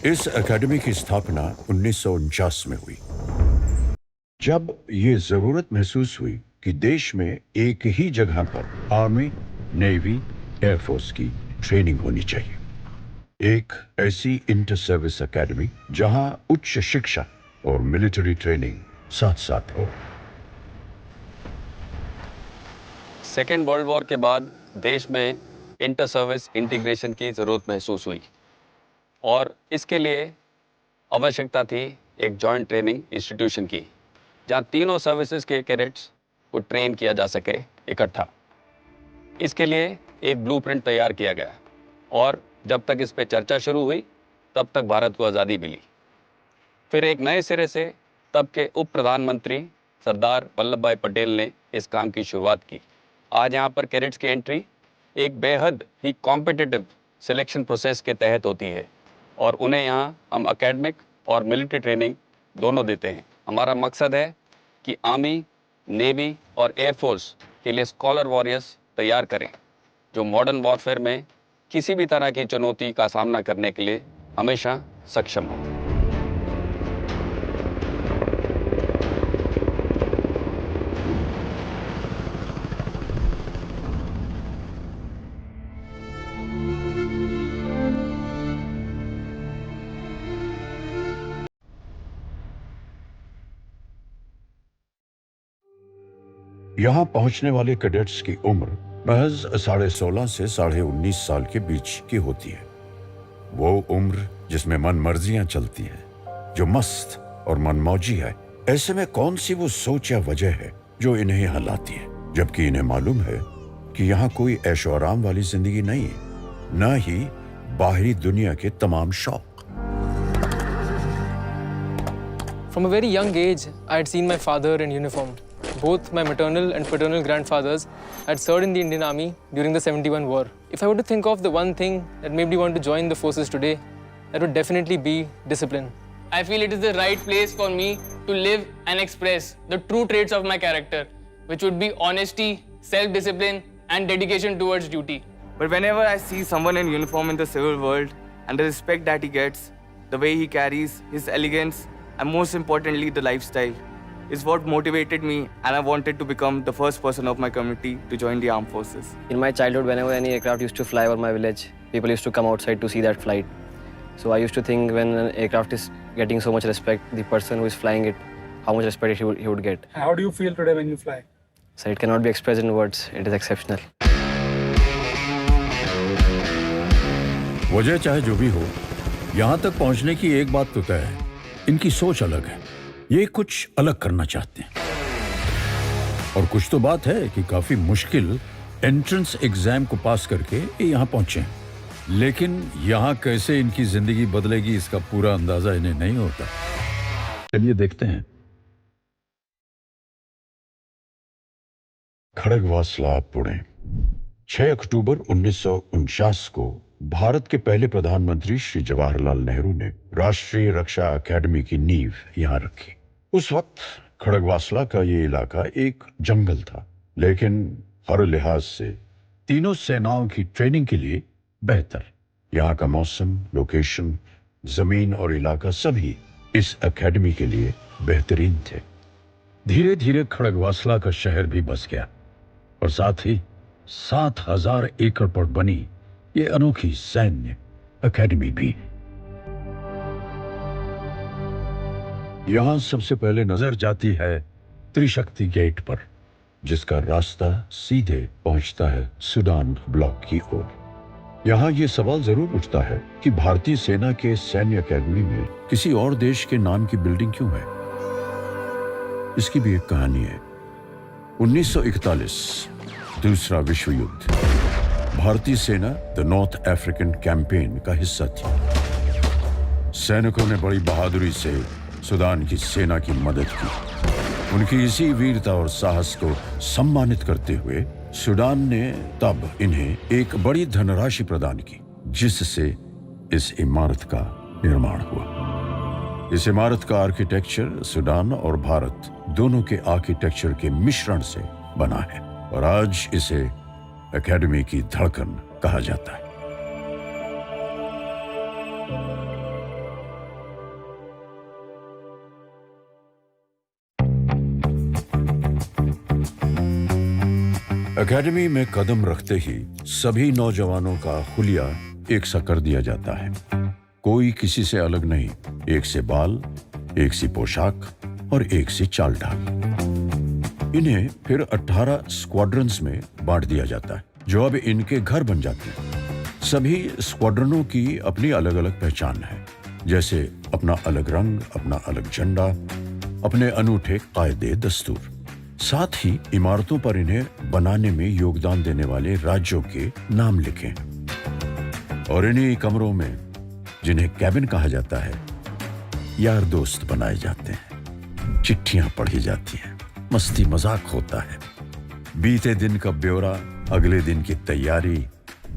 इस एकेडमी की स्थापना 1949 में हुई, जब ये जरूरत महसूस हुई कि देश में एक ही जगह पर आर्मी, नेवी, एयरफोर्स की ट्रेनिंग होनी चाहिए। एक ऐसी इंटर सर्विस एकेडमी जहां उच्च शिक्षा और मिलिट्री ट्रेनिंग साथ साथ हो। सेकेंड वर्ल्ड वॉर के बाद देश में इंटर सर्विस इंटीग्रेशन की ज़रूरत महसूस हुई और इसके लिए आवश्यकता थी एक जॉइंट ट्रेनिंग इंस्टीट्यूशन की, जहां तीनों सर्विसेज के कैडेट्स को ट्रेन किया जा सके इकट्ठा। इसके लिए एक ब्लूप्रिंट तैयार किया गया और जब तक इस पे चर्चा शुरू हुई तब तक भारत को आज़ादी मिली। फिर एक नए सिरे से तब के उप प्रधानमंत्री सरदार वल्लभ भाई पटेल ने इस काम की शुरुआत की। आज यहाँ पर कैडेट्स की एंट्री एक बेहद ही कॉम्पिटिटिव सिलेक्शन प्रोसेस के तहत होती है और उन्हें यहाँ हम एकेडमिक और मिलिट्री ट्रेनिंग दोनों देते हैं। हमारा मकसद है कि आर्मी, नेवी और एयरफोर्स के लिए स्कॉलर वॉरियर्स तैयार करें जो मॉडर्न वॉरफेयर में किसी भी तरह की चुनौती का सामना करने के लिए हमेशा सक्षम हो। यहां पहुंचने वाले कैडेट्स की उम्र महज 16.5 से 19.5 साल के बीच की होती है। वो उम्र जिसमें मन मर्जियां चलती हैं, जो मस्त और मनमौजी है। ऐसे में कौन सी वो सोच या वजह है जो इन्हें यहाँ लाती है, जबकि इन्हें मालूम है कि यहाँ कोई ऐशो आराम वाली जिंदगी नहीं है, न ही बाहरी दुनिया के तमाम शौक। From a very young age, I had seen my father in uniform. Both my maternal and paternal grandfathers had served in the Indian Army during the 71 war. If I were to think of the one thing that made me want to join the forces today, that would definitely be discipline. I feel it is the right place for me to live and express the true traits of my character, which would be honesty, self-discipline, and dedication towards duty. But whenever I see someone in uniform in the civil world and the respect that he gets, the way he carries, his elegance, and most importantly, the lifestyle, is what motivated me, and I wanted to become the first person of my community to join the armed forces. In my childhood, whenever any aircraft used to fly over my village, people used to come outside to see that flight. So I used to think when an aircraft is getting so much respect, the person who is flying it, how much respect he would get. How do you feel today when you fly? So it cannot be expressed in words. It is exceptional. वजह चाहे जो भी हो, यहाँ तक पहुँचने की एक बात तो तय है, इनकी सोच अलग है। ये कुछ अलग करना चाहते हैं। और कुछ तो बात है कि काफी मुश्किल एंट्रेंस एग्जाम को पास करके ये यहाँ पहुंचे हैं। लेकिन यहाँ कैसे इनकी जिंदगी बदलेगी इसका पूरा अंदाजा इन्हें नहीं होता। चलिए देखते हैं। खड़गवासला, पुणे, 6 अक्टूबर 1949 को भारत के पहले प्रधानमंत्री श्री जवाहरलाल नेहरू ने राष्ट्रीय रक्षा अकेडमी की नींव यहाँ रखी। उस वक्त खड़गवासला का ये इलाका एक जंगल था, लेकिन हर लिहाज से तीनों सेनाओं की ट्रेनिंग के लिए बेहतर। यहाँ का मौसम, लोकेशन, जमीन और इलाका सभी इस एकेडमी के लिए बेहतरीन थे। धीरे धीरे खड़गवासला का शहर भी बस गया और साथ ही 7,000 एकड़ पर बनी ये अनोखी सैन्य एकेडमी भी। यहां सबसे पहले नजर जाती है त्रिशक्ति गेट पर, जिसका रास्ता सीधे पहुंचता है सूडान ब्लॉक की ओर। यहां ये सवाल जरूर उठता है कि भारतीय सेना के सैन्य एकेडमी में किसी और देश के नाम की बिल्डिंग क्यों है। इसकी भी एक कहानी है। 1941 दूसरा विश्व युद्ध, भारतीय सेना द नॉर्थ अफ्रीकन कैंपेन का हिस्सा थी। सैनिकों ने बड़ी बहादुरी से सूडान की सेना की मदद की। उनकी इसी वीरता और साहस को सम्मानित करते हुए सूडान ने तब इन्हें एक बड़ी धनराशि प्रदान की, जिससे इस इमारत का निर्माण हुआ। इस इमारत का आर्किटेक्चर सूडान और भारत दोनों के आर्किटेक्चर के मिश्रण से बना है और आज इसे एकेडमी की धड़कन कहा जाता है। एकेडमी में कदम रखते ही सभी नौजवानों का हुलिया एक सा कर दिया जाता है। कोई किसी से अलग नहीं, एक से बाल, एक सी पोशाक और एक सी चाल ढाल। इन्हें फिर 18 स्क्वाड्रंस में बांट दिया जाता है, जो अब इनके घर बन जाते हैं। सभी स्क्वाड्रनों की अपनी अलग अलग पहचान है, जैसे अपना अलग रंग, अपना अलग झंडा, अपने अनूठे कायदे दस्तूर। साथ ही इमारतों पर इन्हें बनाने में योगदान देने वाले राज्यों के नाम लिखे और इन्हीं कमरों में, जिन्हें कैबिन कहा जाता है, यार दोस्त बनाए जाते हैं, चिट्ठियां पढ़ी जाती हैं, मस्ती मजाक होता है, बीते दिन का ब्यौरा, अगले दिन की तैयारी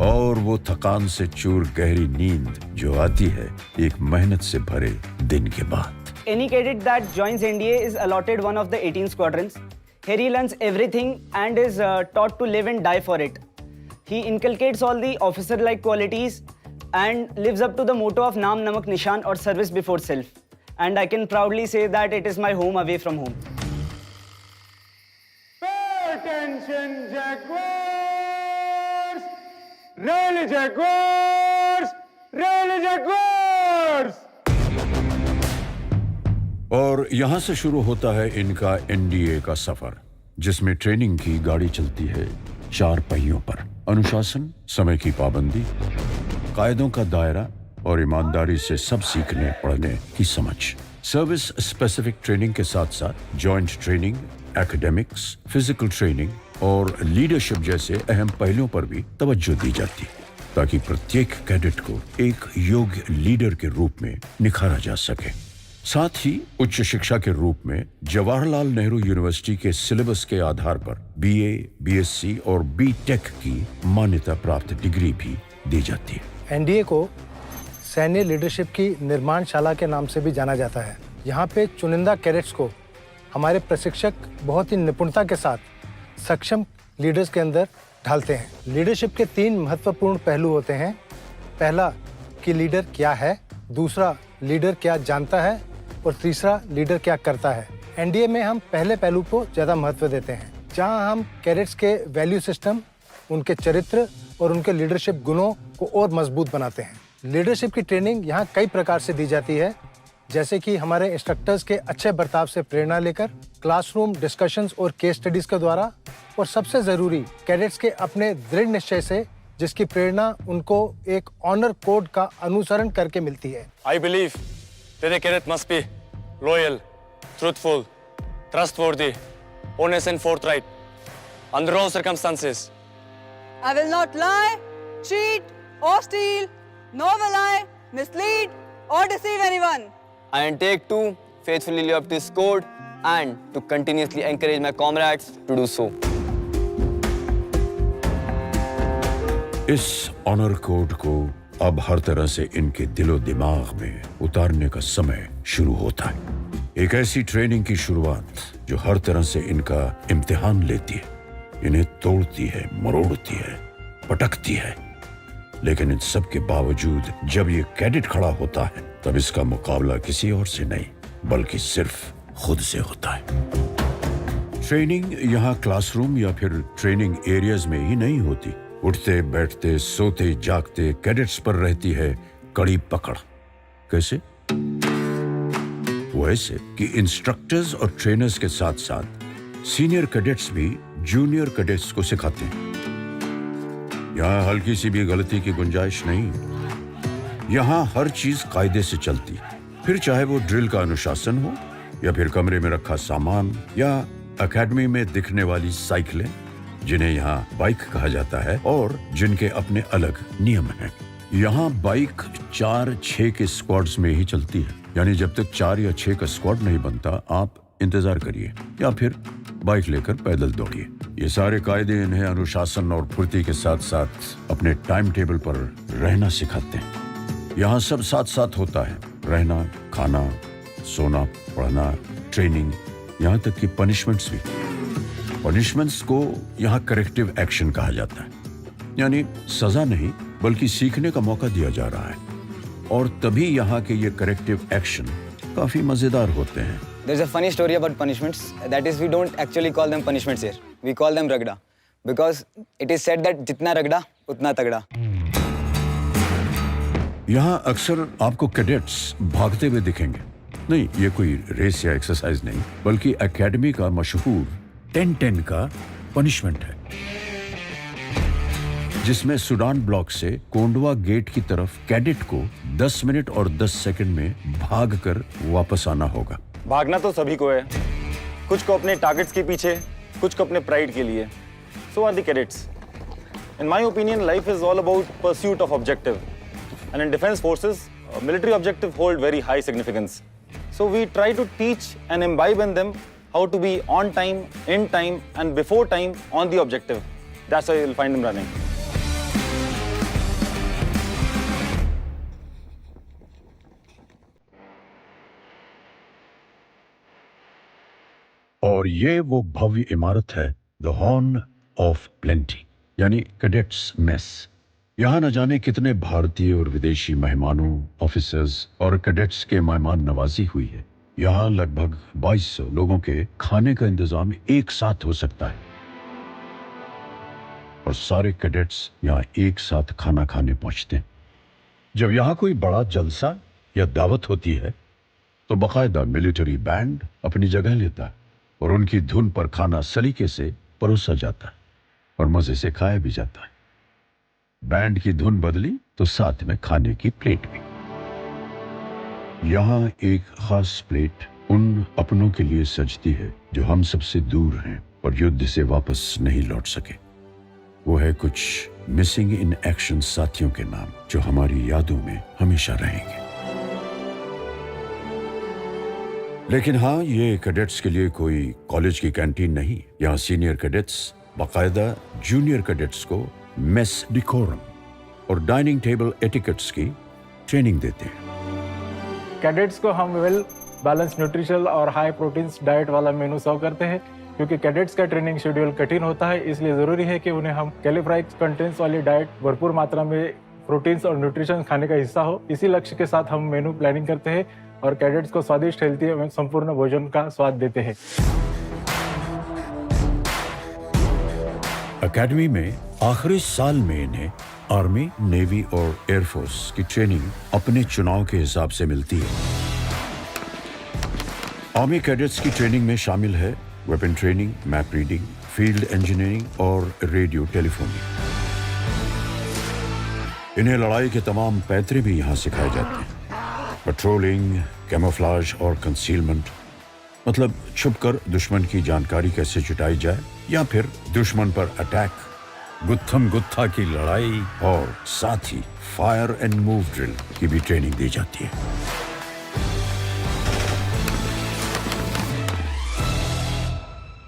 और वो थकान से चूर गहरी नींद जो आती है एक मेहनत से भरे दिन के बाद। Any cadet that joins NDA is allotted one of the 18 squadrons. Here he learns everything and is taught to live and die for it. He inculcates all the officer-like qualities and lives up to the motto of Naam Namak Nishan or service before self. And I can proudly say that it is my home away from home. Pay attention, Jaguars! Really, Jaguars! Really, Jaguars! और यहां से शुरू होता है इनका NDA का सफर, जिसमें training की गाड़ी चलती है 4 पहियों पर। अनुशासन, समय की पाबंदी, कायदों का दायरा और ईमानदारी से सब सीखने पढ़ने की समझ। सर्विस स्पेसिफिक ट्रेनिंग के साथ साथ joint training, academics, physical training और लीडरशिप जैसे अहम पहलुओं पर भी तवज्जो दी जाती है, ताकि प्रत्येक कैडेट को एक योग्य लीडर के रूप में निखारा जा सके। साथ ही उच्च शिक्षा के रूप में जवाहरलाल नेहरू यूनिवर्सिटी के सिलेबस के आधार पर बीए, बीएससी और बीटेक की मान्यता प्राप्त डिग्री भी दी जाती है। एनडीए को सैन्य लीडरशिप की निर्माणशाला के नाम से भी जाना जाता है। यहाँ पे चुनिंदा कैडेट्स को हमारे प्रशिक्षक बहुत ही निपुणता के साथ सक्षम लीडर्स के अंदर ढालते हैं। लीडरशिप के 3 महत्वपूर्ण पहलू होते हैं। पहला कि लीडर क्या है, दूसरा लीडर क्या जानता है और तीसरा लीडर क्या करता है। एनडीए में हम पहले पहलू को ज़्यादा महत्व देते हैं, जहां हम कैडेट्स के वैल्यू सिस्टम, उनके चरित्र और उनके लीडरशिप गुणों को और मजबूत बनाते हैं। लीडरशिप की ट्रेनिंग यहाँ कई प्रकार से दी जाती है, जैसे कि हमारे इंस्ट्रक्टर्स के अच्छे बर्ताव से प्रेरणा लेकर, क्लासरूम डिस्कशंस और केस स्टडीज के द्वारा, और सबसे ज़रूरी कैडेट्स के अपने दृढ़ निश्चय से, जिसकी प्रेरणा उनको एक ऑनर कोड का अनुसरण करके मिलती है। I believe that a cadet must be loyal, truthful, trustworthy, honest and forthright under all circumstances. I will not lie, cheat or steal, nor will I mislead or deceive anyone. I undertake to faithfully live up to this code and to continuously encourage my comrades to do so. इस honour code को अब हर तरह से इनके दिलो दिमाग में उतारने का समय शुरू होता है। एक ऐसी ट्रेनिंग की शुरुआत जो हर तरह से इनका इम्तिहान लेती है, इन्हें तोड़ती है, मरोड़ती है, पटकती है। लेकिन इन सब के बावजूद जब ये कैडेट खड़ा होता है, तब इसका मुकाबला किसी और से नहीं, बल्कि सिर्फ खुद से होता है। ट्रेनिंग यहाँ क्लासरूम या फिर ट्रेनिंग एरियाज में ही नहीं होती। उठते बैठते सोते जागते कैडेट्स पर रहती है कड़ी पकड़। कैसे? वैसे कि इंस्ट्रक्टर्स और ट्रेनर्स के साथ साथ सीनियर कैडेट्स भी जूनियर कैडेट्स को सिखाते हैं। यहाँ हल्की सी भी गलती की गुंजाइश नहीं। यहाँ हर चीज कायदे से चलती है, फिर चाहे वो ड्रिल का अनुशासन हो या फिर कमरे में रखा सामान या एकेडमी में दिखने वाली साइकिलें, जिन्हें यहाँ बाइक कहा जाता है और जिनके अपने अलग नियम हैं। यहाँ बाइक 4-6 के स्क्वाड्स में ही चलती है, यानी जब तक 4 या 6 का स्क्वाड नहीं बनता, आप इंतजार करिए या फिर बाइक लेकर पैदल दौड़िए। ये सारे कायदे इन्हें अनुशासन और फुर्ती के साथ साथ अपने टाइम टेबल पर रहना सिखाते हैं। यहाँ सब साथ साथ होता है, रहना, खाना, सोना, पढ़ना, ट्रेनिंग, यहाँ तक कि पनिशमेंट्स भी। पनिशमेंट्स को यहाँ करेक्टिव एक्शन कहा जाता है, यानी सजा नहीं बल्कि सीखने का मौका दिया जा रहा है। और तभी यहाँ के ये करेक्टिव एक्शन काफी मजेदार होते हैं। There's a funny story about punishments. That is, we don't actually call them punishments here. We call them ragda. because it is said that जितना रगड़ा उतना तगड़ा. यहाँ अक्सर आपको कैडेट्स भागते हुए दिखेंगे. नहीं, ये कोई रेस या एक्सरसाइज नहीं, बल्कि एकेडमी का मशहूर 10-10 का पनिशमेंट है, जिसमें सूडान ब्लॉक से कोंडवा गेट की तरफ कैडेट को 10 मिनट और 10 सेकंड में भागकर वापस आना होगा. भागना तो सभी को है, कुछ को अपने टारगेट्स के पीछे, कुछ को अपने प्राइड के लिए. So are the cadets. In my opinion, life is all about pursuit of objective. And in defense forces, military objectives hold very high significance. So we try to teach and imbibe in them how to be on time, in time, and before time on the objective. That's why you'll find them running. और ये वो भव्य इमारत है, the horn of plenty, यानी cadets mess. यहाँ न जाने कितने भारतीय और विदेशी मेहमानों, ऑफिसर्स और कैडेट्स के मेहमान नवाजी हुई है. यहाँ लगभग 2200 लोगों के खाने का इंतजाम एक साथ हो सकता है, और सारे कैडेट्स यहाँ एक साथ खाना खाने पहुंचते हैं. जब यहाँ कोई बड़ा जलसा या दावत होती है तो बाकायदा मिलिट्री बैंड अपनी जगह लेता है और उनकी धुन पर खाना सलीके से परोसा जाता है और मजे से खाया भी जाता है. बैंड की धुन बदली तो साथ में खाने की प्लेट भी. यहाँ एक खास प्लेट उन अपनों के लिए सजती है जो हम सबसे दूर हैं और युद्ध से वापस नहीं लौट सके. वो है कुछ मिसिंग इन एक्शन साथियों के नाम जो हमारी यादों में हमेशा रहेंगे. लेकिन हाँ, ये कैडेट्स के लिए कोई कॉलेज की कैंटीन नहीं. यहाँ सीनियर कैडेट्स बाकायदा जूनियर कैडेट्स को मेस डिकोरम और डाइनिंग टेबल एटिकेट्स की ट्रेनिंग देते हैं. कैडेट्स को हम वेल बैलेंस न्यूट्रिशनल और हाई प्रोटीन्स डाइट वाला मेनू सर्व करते हैं. क्योंकि कैडेट्स का ट्रेनिंग शेड्यूल कठिन होता है, इसलिए ज़रूरी है कि उन्हें हम कैलिफ्राइड कंटेंट्स वाली डाइट, भरपूर मात्रा में प्रोटीन्स और न्यूट्रिशन खाने का हिस्सा हो. इसी लक्ष्य के साथ हम मेनू प्लानिंग करते हैं और कैडेट्स को स्वादिष्ट, हेल्थी एवं संपूर्ण भोजन का स्वाद देते हैं. एकेडमी में आखिरी साल में इन्हें आर्मी, नेवी और एयरफोर्स की ट्रेनिंग अपने चुनाव के हिसाब से मिलती है. आर्मी कैडेट्स की ट्रेनिंग में शामिल है weapon training, map reading, field engineering और रेडियो टेलीफोनी. इन्हें लड़ाई के तमाम पैतरे भी यहाँ सिखाए जाते हैं. पेट्रोलिंग, कैमोफ्लेज और कंसीलमेंट, मतलब छुपकर दुश्मन की जानकारी कैसे जुटाई जाए या फिर दुश्मन पर अटैक, गुत्थम गुत्था की लड़ाई और साथ ही फायर एंड मूव ड्रिल की भी ट्रेनिंग दी जाती है.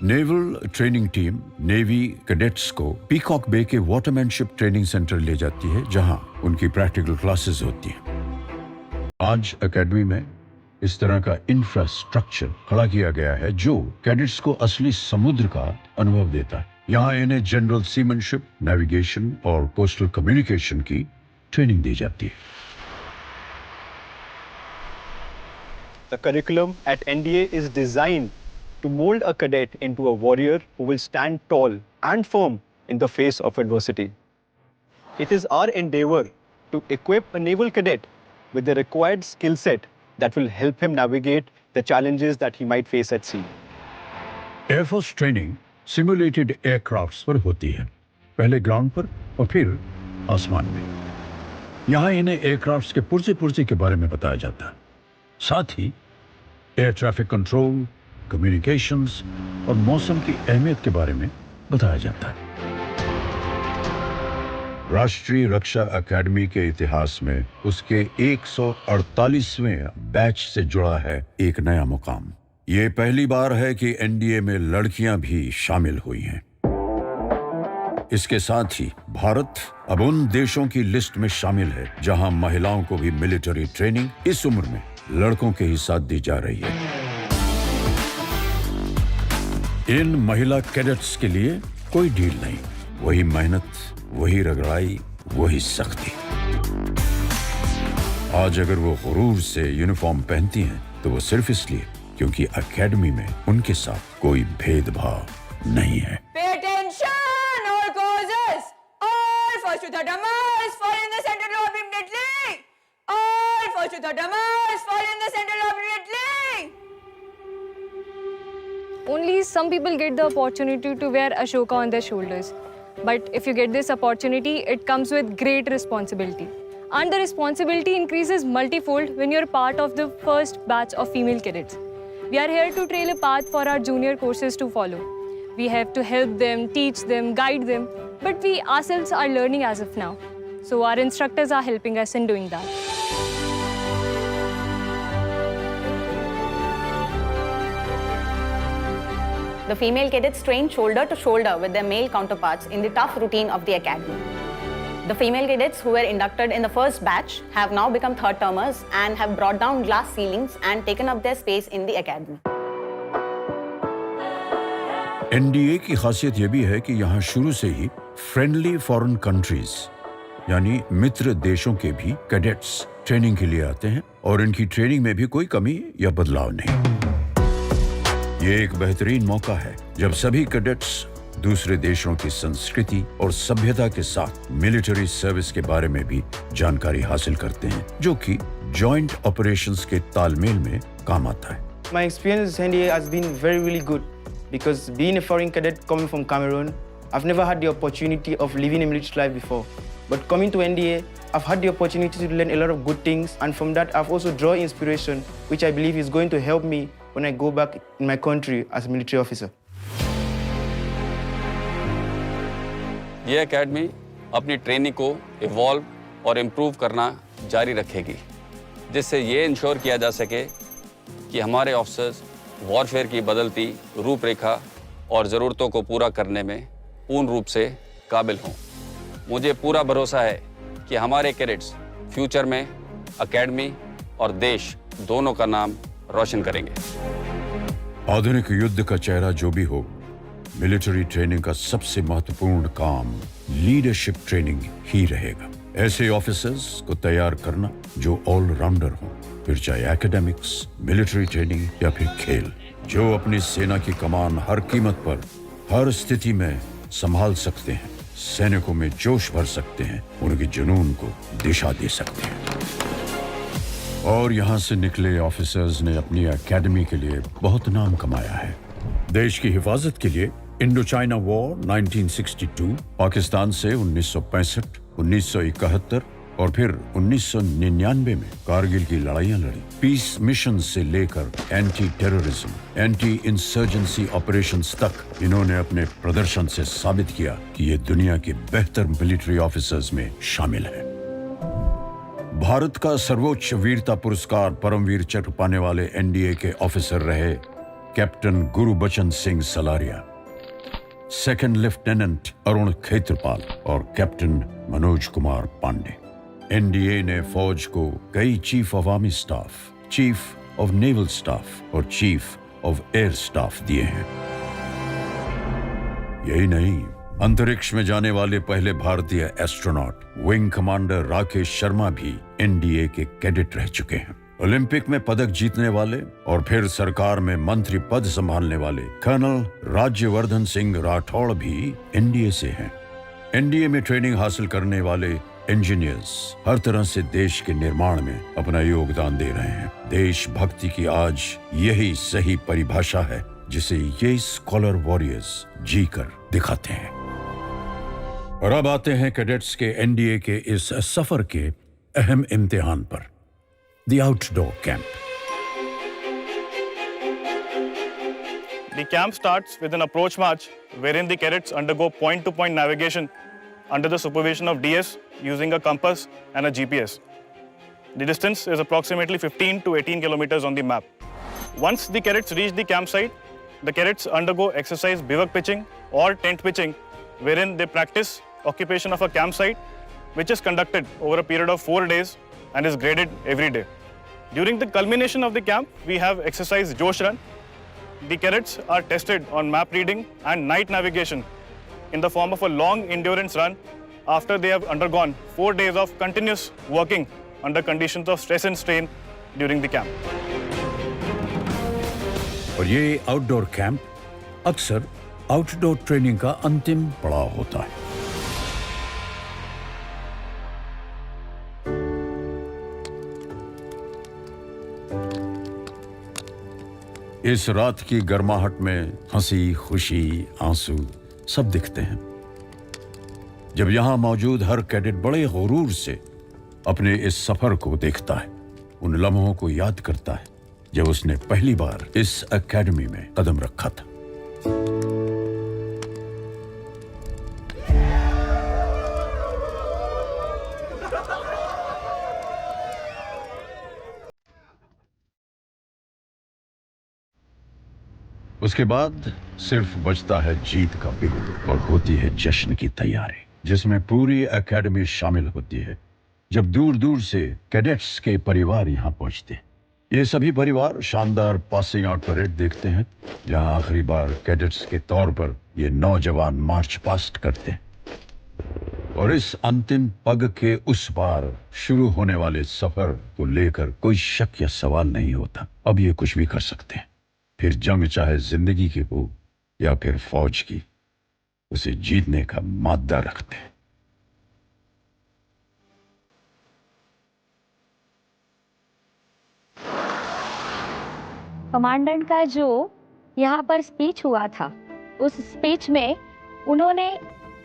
Naval training team navy cadets को पीकॉक बे के वाटरमैनशिप ट्रेनिंग सेंटर ले जाती है, जहां उनकी प्रैक्टिकल क्लासेस होती हैं. आज एकेडमी में इस तरह का इंफ्रास्ट्रक्चर खड़ा किया गया है जो कैडेट्स को असली समुद्र का अनुभव देता है. यहाँ इन्हें जनरल सीमनशिप, नेविगेशन और कोस्टल कम्युनिकेशन की ट्रेनिंग दी जाती है. The curriculum at NDA is designed to mold a cadet into a warrior who will stand tall and firm in the face of adversity. It is our endeavor to equip a naval cadet with the required skill set that will help him navigate the challenges that he might face at sea. Air force training simulated aircrafts पर होती है, पहले ground पर और फिर आसमान में. यहाँ इन्हें एयरक्राफ्ट्स के पुर्जे के बारे में बताया जाता है. साथ ही एयर ट्रैफिक कंट्रोल, कम्युनिकेशंस और मौसम की अहमियत के बारे में बताया जाता है. राष्ट्रीय रक्षा अकादमी के इतिहास में उसके 148वें बैच से जुड़ा है एक नया मुकाम. ये पहली बार है कि एनडीए में लड़कियां भी शामिल हुई हैं. इसके साथ ही भारत अब उन देशों की लिस्ट में शामिल है जहां महिलाओं को भी मिलिट्री ट्रेनिंग इस उम्र में लड़कों के ही साथ दी जा रही है. इन महिला कैडेट्स के लिए कोई ढील नहीं, वही मेहनत, वही रगड़ाई, वही सख्ती. आज अगर वो गुरूर से यूनिफॉर्म पहनती हैं तो वो सिर्फ इसलिए क्योंकि एकेडमी में उनके साथ कोई भेदभाव नहीं है. Pay attention, Damas, fall in the center lobe immediately. All Fortuna Damas, fall in the center lobe immediately. Only some people get the opportunity to wear Ashoka on their shoulders. But if you get this opportunity, it comes with great responsibility. And the responsibility increases multifold when you're part of the first batch of female cadets. We are here to trail a path for our junior courses to follow. We have to help them, teach them, guide them, but we ourselves are learning as of now. So our instructors are helping us in doing that. The female cadets train shoulder to shoulder with their male counterparts in the tough routine of the academy. The female cadets who were inducted in the first batch have now become third-termers and have brought down glass ceilings and taken up their space in the academy. NDA की खासियत यह भी है कि यहाँ शुरू से ही friendly foreign countries यानी मित्र देशों के भी कैडेट्स ट्रेनिंग के लिए आते हैं और इनकी ट्रेनिंग में भी कोई कमी या बदलाव नहीं। ये एक बेहतरीन मौका है जब सभी कैडेट्स दूसरे देशों की संस्कृति और सभ्यता के साथ मिलिट्री सर्विस के बारे में भी जानकारी हासिल करते हैं, जो कि जॉइंट ऑपरेशंस के तालमेल में काम आता है। My experience in NDA has been really good because being a foreign cadet coming from Cameroon, I've never had the opportunity of living a military life before. But coming to NDA, I've had the opportunity to learn a lot of good things, and from that I've also drawn inspiration, which I believe is going to help me when I go back in my country as a military officer. ये academy अपनी training को evolve और improve करना जारी रखेगी, जिससे ये ensure किया जा सके कि हमारे ऑफिसर्स वॉरफेयर की बदलती रूपरेखा और ज़रूरतों को पूरा करने में पूर्ण रूप से काबिल हों। मुझे पूरा भरोसा है कि हमारे कैडेट्स फ्यूचर में एकेडमी और देश दोनों का नाम रोशन करेंगे। आधुनिक युद्ध का चेहरा जो भी हो, मिलिट्री ट्रेनिंग का सबसे महत्वपूर्ण काम लीडरशिप ट्रेनिंग ही रहेगा। ऐसे ऑफिसर्स को तैयार करना जो ऑलराउंडर हों, फिर चाहे एकेडमिक्स, मिलिट्री ट्रेनिंग या फिर खेल, जो अपनी सेना की कमान हर कीमत पर हर स्थिति में संभाल सकते हैं, सैनिकों में जोश भर सकते हैं, उनके जुनून को दिशा दे सकते हैं। और यहाँ से निकले ऑफिसर्स ने अपनी एकेडमी के लिए बहुत नाम कमाया है। देश की हिफाजत के लिए इंडो चाइना वॉर 1962, पाकिस्तान से 1965, 1971 और फिर 1999 में कारगिल की लड़ाइयां लड़ी। पीस मिशन से लेकर anti terrorism, anti insurgency operations तक इन्होंने अपने प्रदर्शन से साबित किया कि ये दुनिया के बेहतर मिलिट्री ऑफिसर्स में शामिल है। भारत का सर्वोच्च वीरता पुरस्कार परमवीर चक्र पाने वाले एनडीए के ऑफिसर रहे captain Gurbachan Singh Salaria, second lieutenant Arun Khetarpal और कैप्टन मनोज कुमार पांडे। एनडीए ने फौज को कई chief of army staff, chief of naval staff और चीफ ऑफ एयर स्टाफ दिए हैं। यही नहीं, अंतरिक्ष में जाने वाले पहले भारतीय astronaut wing commander Rakesh Sharma भी एनडीए के कैडेट रह चुके हैं। ओलंपिक में पदक जीतने वाले और फिर सरकार में मंत्री पद संभालने वाले कर्नल राज्यवर्धन सिंह राठौड़ भी एनडीए से हैं। एनडीए में ट्रेनिंग हासिल करने वाले इंजीनियर्स हर तरह से देश के निर्माण में अपना योगदान दे रहे हैं। देशभक्ति की आज यही सही परिभाषा है जिसे ये स्कॉलर वॉरियर्स जीकर दिखाते हैं। और अब आते हैं कैडेट्स के एनडीए के इस सफर के अहम इम्तिहान पर, the outdoor camp. The camp starts with an approach march wherein the cadets undergo point-to-point navigation under the supervision of DS using a compass and a GPS. The distance is approximately 15 to 18 kilometers on the map. Once the cadets reach the campsite, the cadets undergo exercise bivouac pitching or tent pitching, wherein they practice occupation of a campsite, which is conducted over a period of 4 days and is graded every day. During the culmination of the camp, we have exercise Josh Run. The cadets are tested on map reading and night navigation in the form of a long endurance run after they have undergone 4 days of continuous working under conditions of stress and strain during the camp. और ये outdoor camp अक्सर outdoor training का अंतिम पड़ाव होता है। इस रात की गर्माहट में हंसी, खुशी, आंसू सब दिखते हैं। जब यहां मौजूद हर कैडेट बड़े गुरूर से अपने इस सफर को देखता है, उन लम्हों को याद करता है जब उसने पहली बार इस एकेडमी में कदम रखा था। उसके बाद सिर्फ बचता है जीत का बिगुल और होती है जश्न की तैयारी, जिसमें पूरी एकेडमी शामिल होती है। जब दूर दूर से कैडेट्स के परिवार यहाँ पहुंचते हैं, ये सभी परिवार शानदार पासिंग आउट परेड देखते हैं, जहां आखिरी बार कैडेट्स के तौर पर ये नौजवान मार्च पास्ट करते हैं। और इस अंतिम पग के उस पार शुरू होने वाले सफर को लेकर कोई शक या सवाल नहीं होता। अब ये कुछ भी कर सकते हैं। फिर जंग चाहे जिंदगी की हो या फिर फौज की, उसे जीतने का मादा रखते हैं। कमांडेंट का जो यहाँ पर स्पीच हुआ था, उस स्पीच में उन्होंने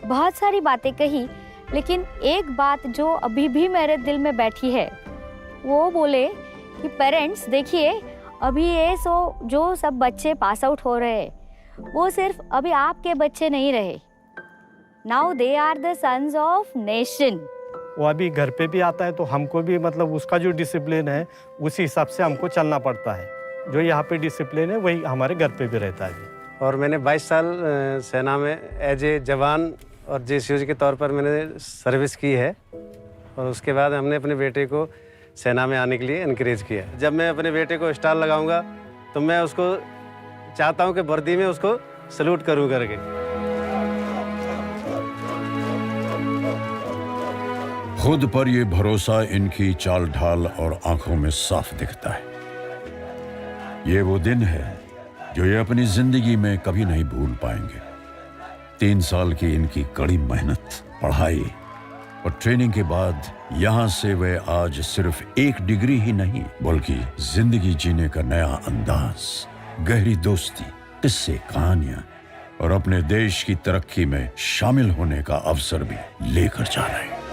बहुत सारी बातें कही, लेकिन एक बात जो अभी भी मेरे दिल में बैठी है, वो बोले कि पेरेंट्स देखिए, अभी ये जो सब बच्चे पास आउट हो रहे हैं, वो सिर्फ अभी आपके बच्चे नहीं रहे। Now they are the sons of nation. वो अभी घर पे भी आता है, तो हमको भी मतलब उसका जो डिसिप्लिन है उसी हिसाब से हमको चलना पड़ता है। जो यहाँ पे डिसिप्लिन है वही हमारे घर पे भी रहता है। और मैंने 22 साल सेना में एज ए जवान और JCOG के तौर पर मैंने सर्विस की है। और उसके बाद हमने अपने बेटे को सेना में आने के लिए इनकरेज किया। जब मैं अपने बेटे को स्टार लगाऊंगा तो मैं उसको चाहता हूं कि वर्दी में उसको सल्यूट करूं करके। खुद पर ये भरोसा इनकी चाल ढाल और आंखों में साफ दिखता है। ये वो दिन है जो ये अपनी जिंदगी में कभी नहीं भूल पाएंगे। 3 साल की इनकी कड़ी मेहनत, पढ़ाई और ट्रेनिंग के बाद यहां से वे आज सिर्फ एक डिग्री ही नहीं, बल्कि जिंदगी जीने का नया अंदाज, गहरी दोस्ती, किस्से, कहानियां और अपने देश की तरक्की में शामिल होने का अवसर भी लेकर जा रहे हैं।